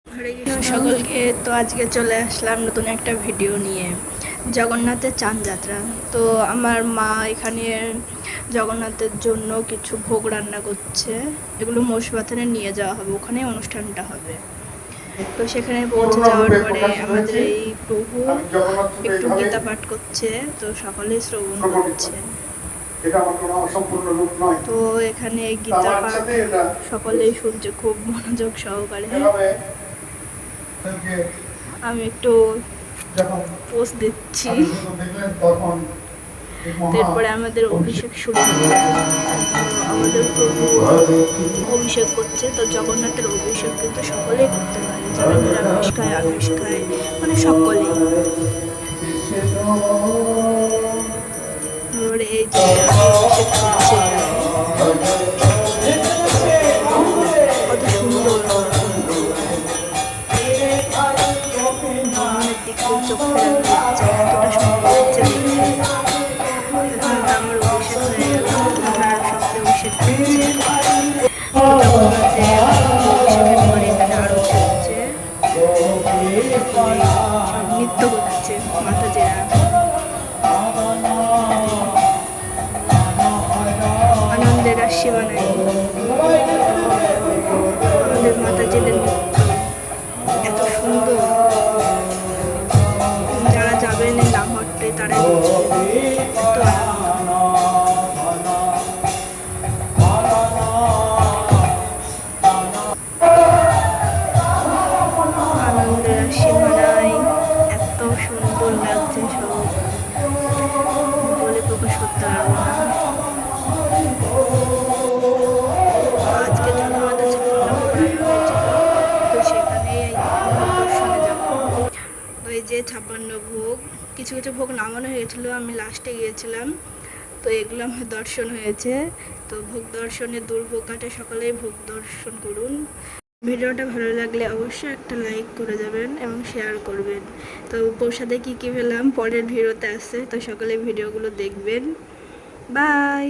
হরে কৃষ্ণ সকলকে। তো আজকে চলে আসলাম নতুন একটা ভিডিও নিয়ে, জগন্নাথের চাঁদ যাত্রা। তো আমার মা এখানে জগন্নাথের জন্য কিছু ভোগ রান্না করছে, এগুলো মোষবাথানে নিয়ে যাওয়া হবে, ওখানে অনুষ্ঠানটা হবে। তো সেখানে পৌঁছে যাওয়ার পরে আমাদের এই প্রভু একটু গীতা পাঠ করছে, তো সকলেই শ্রবণ করছে। তো এখানে গীতা পাঠ সকলেই শুনছে খুব মনোযোগ সহকারে। আমি একটু পোস্ট দিচ্ছি। তারপরে আমাদের অভিষেক শুরু হবে। আমাদের প্রভু অভিষেক করছে। তো জগন্নাথের অভিষেক কিন্তু সকলেই করতে পারে, যারা নিরামিষ খায়, আমিষ খায়, মানে সকলেই। এই যে অভিষেক করছে, কত সুন্দর ভগবানের দিকে চোখ ফেরানো হচ্ছে, এতটা সুন্দর হচ্ছে দেখতে। এখন তো আমার অভিষেক হয়ে গেল, ওনারা সকলে অভিষেক করছে। জগন্নাথের অভিষেকের পরে এখানে আরতি হচ্ছে, সব নৃত্য করছে মাতাজিরা। আনন্দের রাশি বানাই আমাদের মাতাজিদের নৃত্য, এত সুন্দর। যারা যাবেন এই লামহট্টে তারাই বুঝবেন এত আনন্দের রাশি বানাই, এত সুন্দর লাগছে, সব বলে প্রকাশ করতে পারবো না। আজকে জগন্নাথের যে পূর্ণাম করানো হয়েছিল, তো সেখানেই দর্শনে যাব। ওই যে 56 ভোগ, কিছু কিছু ভোগ নামানো হয়েছিল, আমি লাস্টে গিয়েছিলাম, তো এগুলো আমার দর্শন হয়েছে। তো ভোগ দর্শনে দুর্ভোগ কাটে, সকলেই ভোগ দর্শন করুন। ভিডিওটা ভালো লাগলে অবশ্যই একটা লাইক করে যাবেন এবং শেয়ার করবেন। তো প্রসাদে কী কী পেলাম পরের ভিডিওতে আসছে, তো সকলে ভিডিওগুলো দেখবেন। বাই।